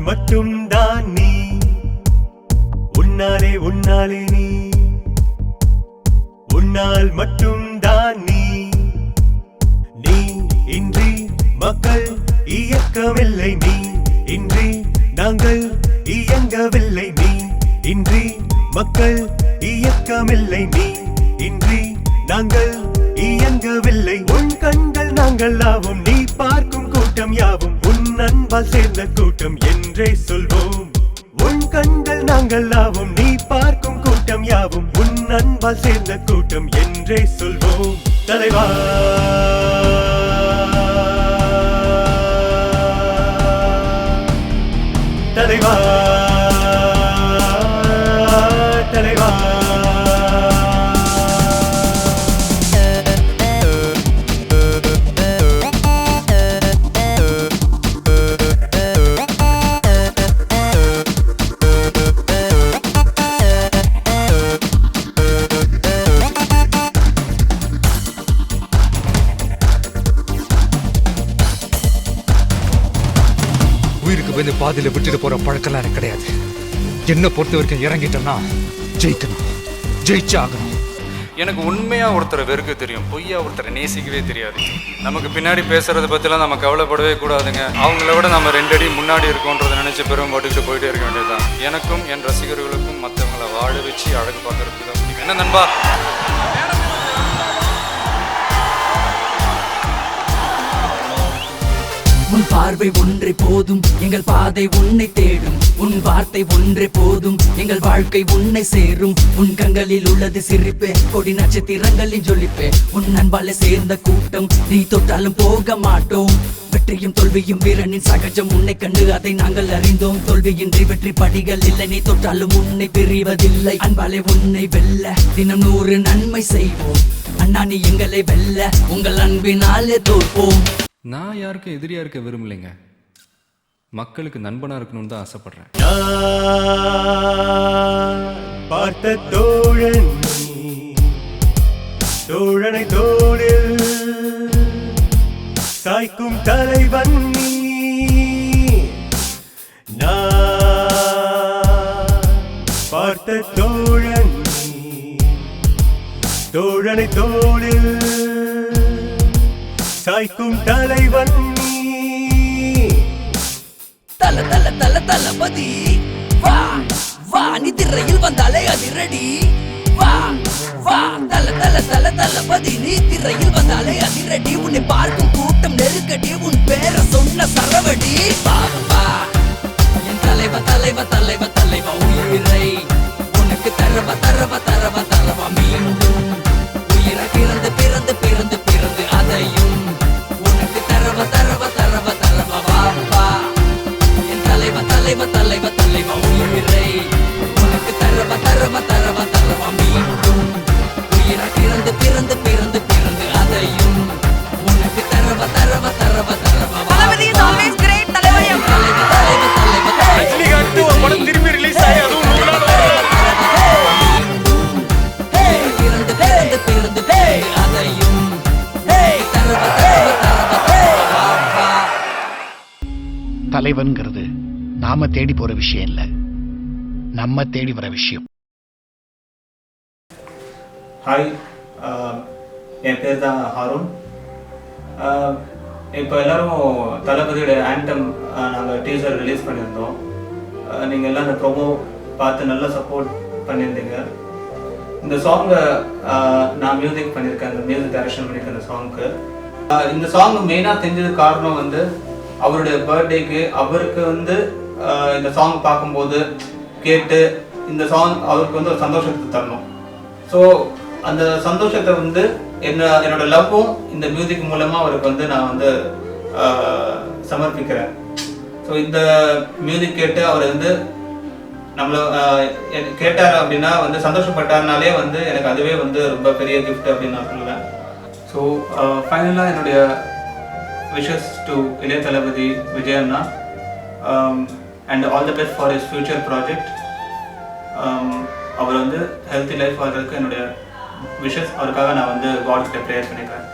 மட்டும்தான் நீ உன்னாலே உன்னாலே நீ உன்னால் மட்டும்தான் நீ நீ இன்றி மக்கள் இயக்கவில்லை நீ இன்றி நாங்கள் இயங்கவில்லை நீ இன்றி மக்கள் இயக்கமில்லை நீ இன்றி நாங்கள் இயங்கவில்லை உன் கண்கள் நாங்கள் ஆவும் நீ பார்க்கும் கூட்டம் யாவும் உன் அன்பால் சேர்ந்த கூட்டம் என்றே சொல்வோம் உன் கண்கள் நாங்கள் ஆவும் நீ பார்க்கும் கூட்டம் யாவும் உன் அன்பால் சேர்ந்த கூட்டம் என்றே சொல்வோம் தலைவா தலைவா தலைவா உயிருக்கு வந்து பாதியில விட்டுட்டு போற பழக்கெல்லாம் எனக்கு கிடையாது. என்ன பொறுத்த வரைக்கும் இறங்கிட்டோம்னா ஜெயிக்கணும், ஜெயிச்சாகணும். எனக்கு உண்மையா ஒருத்தரை வெறுக்க தெரியும், பொய்யா ஒருத்தரை நேசிக்கவே தெரியாது. நமக்கு பின்னாடி பேசுறதை பத்திலாம் நம்ம கவலைப்படவே கூடாதுங்க. அவங்கள விட நம்ம 2 அடி முன்னாடி இருக்கோன்றதை நினைச்சு பெரும் போட்டுக்கிட்டு போயிட்டே இருக்க வேண்டியதுதான். எனக்கும் என் ரசிகர்களுக்கும் மற்றவங்களை வாழ வச்சு அழகு பார்க்கறதுக்கு தான் முடியும். என்ன நண்பா? உன் பார்வை ஒன்றே போதும், எங்கள் பாதை உன்னை தேடும். உன் வார்த்தை ஒன்றே போதும், எங்கள் வாழ்க்கை உன்னை சேரும். உன் கண்களில் உள்ளது சிரிப்பே, கொடி நட்சத்திரங்களின் ஜொலிப்பே. உன் அன்பாலே சேர்ந்த கூட்டம், நீ தொட்டாலும் போக மாட்டோம். வெற்றியும் தோல்வியும் வீரனின் சகஜம், உன்னை கண்டு அதை நாங்கள் அறிந்தோம். தோல்வியின்றி வெற்றி படிகள் இல்லை, நீ தொட்டாலும் உன்னை பிரிவதில்லை. அன்பாலே உன்னை வெல்ல தினம் 100 நன்மை செய்வோம். அண்ணா நீ எங்களை வெல்ல, உங்கள் அன்பினாலே தோற்போம். நான் யாருக்கும் எதிரியா இருக்க விரும்பலைங்க, மக்களுக்கு நண்பனா இருக்கணும்னு தான் ஆசைப்படுறேன். பார்த்த தோழன் தோழனை தோளில் சாய்க்கும் தலைவன் நீ. பார்த்த தோழன் தோழனை தோளில் சாய்க்கும் தலைவன் நீ. தல தல தல தளபதி வா வா, நீ திரையில் வந்தாலே அதிரடி. வா வா தல தல தல தளபதி, நீ திரையில் வந்தாலே அதிரடி. உன்னை பார்க்கும் கூட்டம் நெருக்கடி, உன் பேரை சொன்ன சரவடி. வா வா என் தலைவ தலைவ தலைவ தலைவ, உயிரை உனக்கு தரவ தரவ தரவ தரவ. மீண்டும் உயிரை பிறந்து பிறந்து பிறந்து பிறந்து அதையும் உனக்கு தரவ தரவ தரவ தரவ. வா வா என் தலைவ தலைவ தலைவ தலைவ, உயிரை உனக்கு தரவ தரவ தரவ தரவ. மீண்டும் உயிரை பிறந்து பிறந்து பிறந்து பிறந்து அதையும் உனக்கு தரவ தரவ தரவ தரவ. தளபதி is always great. தளபதி தலைவ தலைவ தலைவ ரஜினிகாந்த் ஒரு படம் திரும்பி ரிலீஸ் ஆகி அதுவும் 100 நாள் பிறந்து பிறந்து பிறந்து பிறந்து அதையும் தரவ தரவ தரவ தரவ. தலைவன்கிறது நாம தேடி போற விஷயம் இல்ல, நம்ம தேடி வர விஷயம். ஹாய், என் பேர் தான் ஹாரூன். இப்போ எல்லோரும் தளபதியோட ஆண்டம் நாங்கள் டீசர் ரிலீஸ் பண்ணியிருந்தோம். நீங்கள் எல்லாம் அந்த ப்ரோமோ பார்த்து நல்லா சப்போர்ட் பண்ணியிருந்தீங்க. இந்த சாங்கை நான் மியூசிக் பண்ணியிருக்கேன், அந்த மியூசிக் டைரக்ஷன் பண்ணியிருக்கேன் இந்த சாங்க்கு. இந்த சாங் மெயினாக தெரிஞ்சது காரணம் வந்து அவருடைய பர்த்டேக்கு அவருக்கு வந்து இந்த சாங் பார்க்கும்போது கேட்டு இந்த சாங் அவருக்கு வந்து ஒரு சந்தோஷத்தை தரணும். ஸோ அந்த சந்தோஷத்தை வந்து என்னோட லவ்வும் இந்த மியூசிக் மூலமாக அவருக்கு வந்து நான் வந்து சமர்ப்பிக்கிறேன். ஸோ இந்த மியூசிக் கேட்டு அவர் வந்து நம்மளை கேட்டார் அப்படின்னா வந்து சந்தோஷப்பட்டார்னாலே வந்து எனக்கு அதுவே வந்து ரொம்ப பெரிய கிஃப்ட் அப்படின்னு நான் சொல்லுவேன். ஸோ ஃபைனலாக என்னுடைய விஷஸ் டு இளைய தளபதி விஜய் அண்ணா and all the best for his future project. அவர் வந்து ஹெல்த்தி லைஃப் வாழ்றதுக்கு என்னுடைய விஷஸ், அவருக்காக நான் வந்து காட் கிட்ட ப்ரேயர் பண்ணிக்கிறேன்.